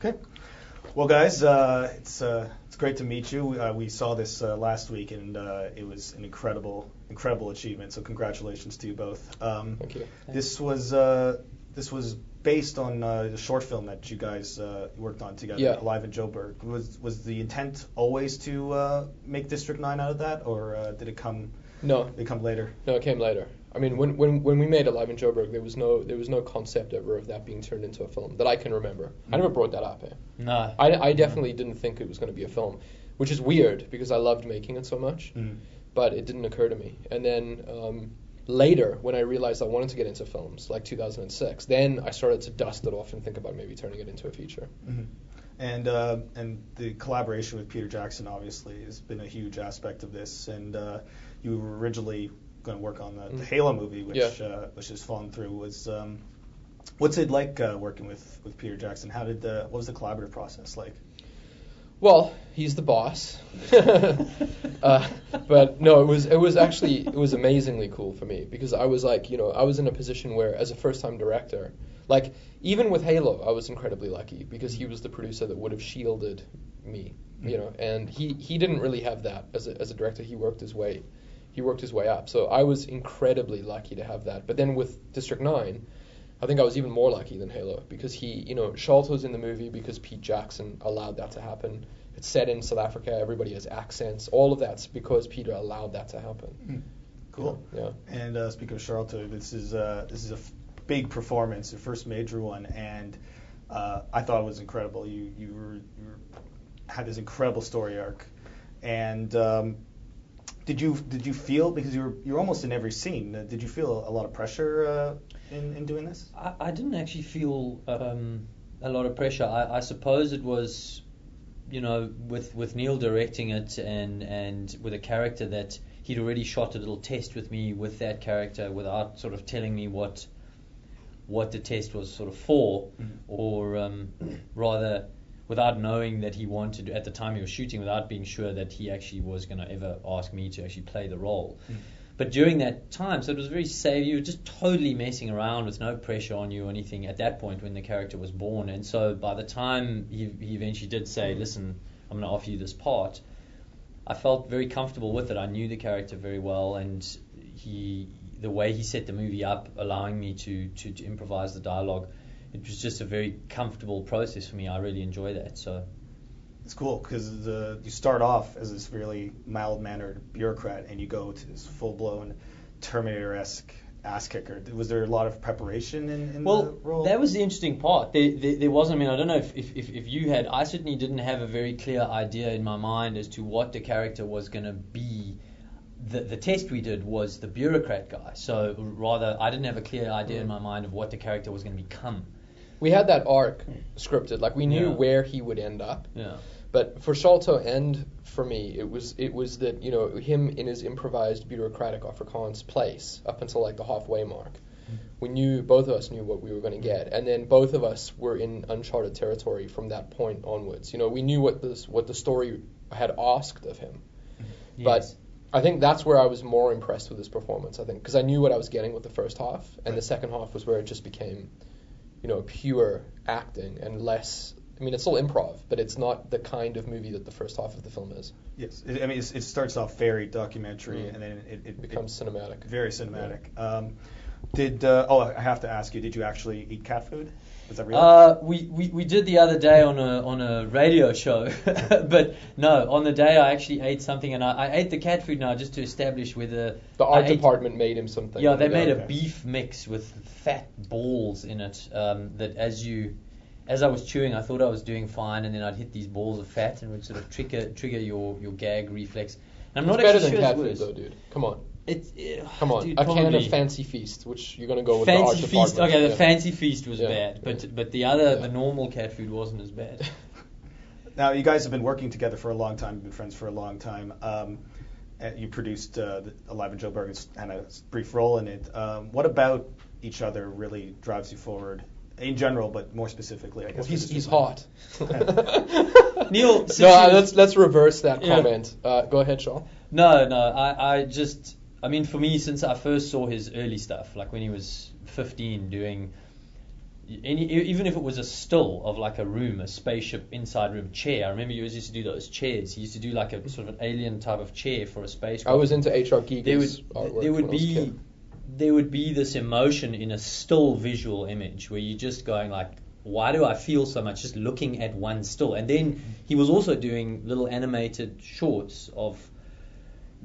Okay. Well, guys, it's great to meet you. We saw this last week, and it was an incredible achievement. So congratulations to you both. Thank you. This was based on the short film that you guys worked on together, Yeah. Alive in Joburg. Was the intent always to make District 9 out of that, or did it come? No. Did it come later? No, it came later. I mean, when we made Alive in Joburg, there was no concept ever of that being turned into a film that I can remember. I never brought that up. No. I definitely didn't think it was going to be a film, which is weird because I loved making it so much, but it didn't occur to me. And then later, when I realized I wanted to get into films, like 2006, then I started to dust it off and think about maybe turning it into a feature. And the collaboration with Peter Jackson obviously has been a huge aspect of this. And you were originally going to work on the Halo movie, which has fallen through. What's it like working with Peter Jackson? What was the collaborative process like? Well, he's the boss, but no, it was amazingly cool for me because I was like, I was in a position where, as a first-time director, like even with Halo, I was incredibly lucky because he was the producer that would have shielded me, and he didn't really have that as a director. He worked his way up, so I was incredibly lucky to have that. But then with District 9. I think I was even more lucky than Halo because Sharlto's in the movie because Pete Jackson allowed that to happen. It's set in South Africa. Everybody has accents. All of that's because Peter allowed that to happen. Cool. Yeah. And speaking of Sharlto, this is a big performance, your first major one, and I thought it was incredible. You had this incredible story arc, and did you feel, because you're almost in every scene, did you feel a lot of pressure in doing this? I didn't actually feel a lot of pressure. I suppose it was, with Neill directing it and with a character that he'd already shot a little test with me with that character without sort of telling me what the test was sort of for, or rather without knowing that he wanted, at the time he was shooting, without being sure that he actually was going to ever ask me to actually play the role. But during that time, so it was very safe. You were just totally messing around with no pressure on you or anything at that point when the character was born. And so by the time he eventually did say, listen, I'm going to offer you this part, I felt very comfortable with it. I knew the character very well, and the way he set the movie up, allowing me to improvise the dialogue, it was just a very comfortable process for me. I really enjoy that. So it's cool because you start off as this really mild-mannered bureaucrat, and you go to this full-blown Terminator-esque ass kicker. Was there a lot of preparation in the role? That was the interesting part. There wasn't. I mean, I don't know if you had. I certainly didn't have a very clear idea in my mind as to what the character was going to be. The test we did was the bureaucrat guy. So rather, I didn't have a clear idea in my mind of what the character was going to become. We had that arc scripted, like we knew where he would end up. Yeah. But for Sharlto and for me, it was that him in his improvised bureaucratic Afrikaans place up until like the halfway mark. Both of us knew what we were going to get, and then both of us were in uncharted territory from that point onwards. We knew what the story had asked of him, but I think that's where I was more impressed with his performance. I think because I knew what I was getting with the first half, and the second half was where it just became, pure acting and less. I mean, it's still improv, but it's not the kind of movie that the first half of the film is. Yes, it starts off very documentary, and then it becomes cinematic. Very cinematic. Yeah. I have to ask you, did you actually eat cat food? Was that real? We did the other day on a radio show, but no, on the day I actually ate something, and I ate the cat food now just to establish whether the art department made him something. Yeah, they made a beef mix with fat balls in it. That as I was chewing, I thought I was doing fine, and then I'd hit these balls of fat, and it would sort of trigger your gag reflex. And I'm not better actually than sure cat food, though, dude. Come on. Come on, dude, a can probably. of Fancy Feast, which you're going to go with Fancy the art Feast. department. Okay, the Fancy Feast was bad, but the the normal cat food wasn't as bad. Now, you guys have been working together for a long time, you've been friends for a long time. You produced Alive in Joburg and a brief role in it. What about each other really drives you forward? In general, but more specifically, I guess. Well, he's hot. Neill, let's reverse that comment. Go ahead, Sean. No, I mean, for me, since I first saw his early stuff, like when he was 15 doing even if it was a still of like a room, a spaceship inside room chair. I remember you used to do those chairs. He used to do like a sort of an alien type of chair for a spacecraft. I was into H.R. Giger's artwork when I was a kid. There would be this emotion in a still visual image where you're just going like, why do I feel so much just looking at one still? And then he was also doing little animated shorts of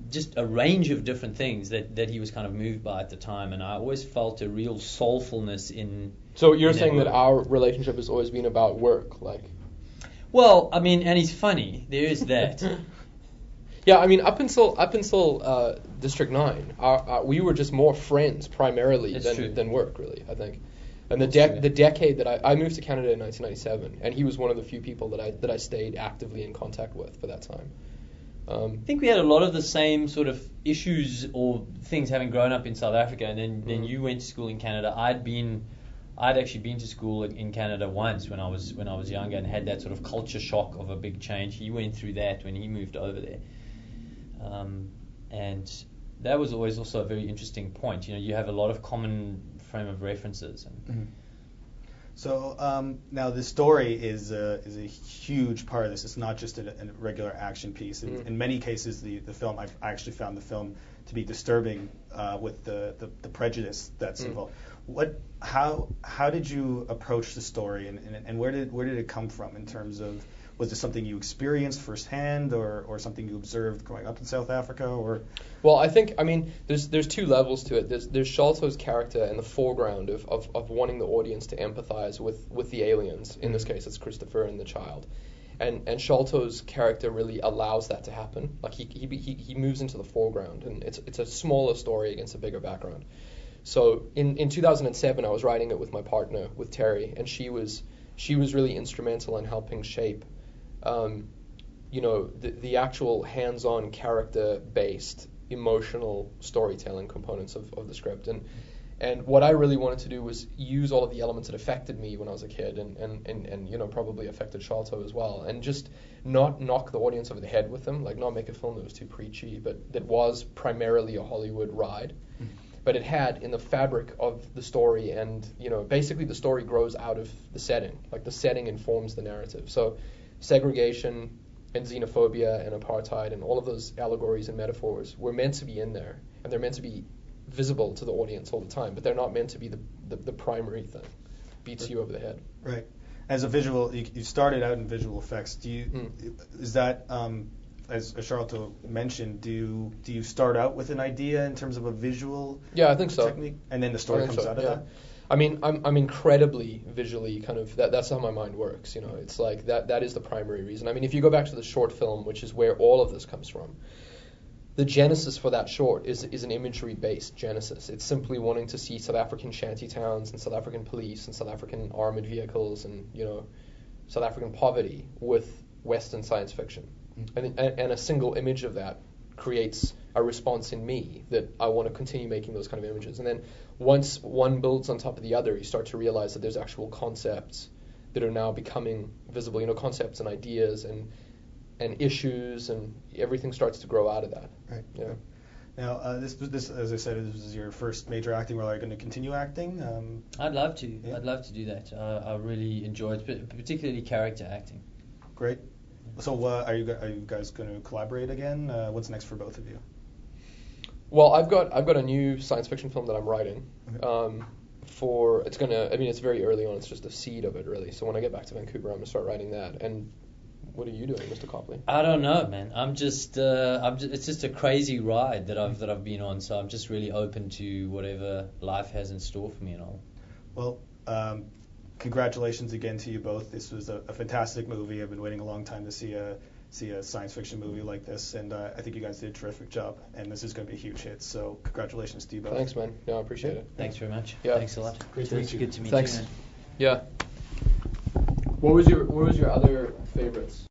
just a range of different things that he was kind of moved by at the time, and I always felt a real soulfulness in. So you're saying that our relationship has always been about work, like? Well, I mean, and he's funny. There is that. Yeah, I mean, up until District 9, we were just more friends primarily than work, really, I think. And the decade that I moved to Canada in 1997, and he was one of the few people that I stayed actively in contact with for that time. I think we had a lot of the same sort of issues or things having grown up in South Africa, and then you went to school in Canada. I'd actually been to school in Canada once when I was younger and had that sort of culture shock of a big change. He went through that when he moved over there, and that was always also a very interesting point. You know, you have a lot of common frame of references. So now the story is a huge part of this. It's not just a regular action piece. In many cases, the film I actually found the film to be disturbing with the prejudice that's involved. How did you approach the story, and where did it come from in terms of, was it something you experienced firsthand or something you observed growing up in South Africa, or? Well, I think, I mean, there's two levels to it. There's Sharlto's character in the foreground of wanting the audience to empathize with the aliens. In this case, it's Christopher and the child. And Sharlto's character really allows that to happen. Like he moves into the foreground, and it's a smaller story against a bigger background. So in 2007, I was writing it with my partner, with Terry, and she was really instrumental in helping shape the actual hands-on, character-based, emotional storytelling components of the script. And what I really wanted to do was use all of the elements that affected me when I was a kid and probably affected Sharlto as well, and just not knock the audience over the head with them, like not make a film that was too preachy, but that was primarily a Hollywood ride. But it had in the fabric of the story, and basically the story grows out of the setting. Like the setting informs the narrative. So segregation and xenophobia and apartheid and all of those allegories and metaphors were meant to be in there, and they're meant to be visible to the audience all the time, but they're not meant to be the primary thing. Beats you over the head. Right. As a visual, you started out in visual effects. Is that as Sharlto mentioned, do you start out with an idea in terms of a visual I think so. technique, and then the story comes out of that? I mean, I'm incredibly visually kind of, that's how my mind works, It's like that is the primary reason. I mean, if you go back to the short film, which is where all of this comes from, the genesis for that short is an imagery-based genesis. It's simply wanting to see South African shanty towns and South African police and South African armored vehicles and, South African poverty with Western science fiction. And a single image of that creates a response in me that I want to continue making those kind of images. And then once one builds on top of the other, you start to realize that there's actual concepts that are now becoming visible, concepts and ideas and issues, and everything starts to grow out of that. Right. Yeah. Now, this, as I said, this was your first major acting role. Are you going to continue acting? I'd love to. Yeah. I'd love to do that. I really enjoy it, particularly character acting. Great. So, are you guys going to collaborate again? What's next for both of you? Well, I've got a new science fiction film that I'm writing. Okay. It's very early on. It's just a seed of it, really. So when I get back to Vancouver, I'm gonna start writing that. And what are you doing, Mr. Copley? I don't know, man. It's just a crazy ride that I've been on. So I'm just really open to whatever life has in store for me and all. Well, congratulations again to you both. This was a fantastic movie. I've been waiting a long time to see a science fiction movie like this, and I think you guys did a terrific job, and this is going to be a huge hit, so congratulations to you both. Thanks, man. Yeah, I appreciate it. Thanks very much. Yeah. Thanks a lot. Great to meet you. Good to meet Thanks. you, man. Yeah. What was your other favorites?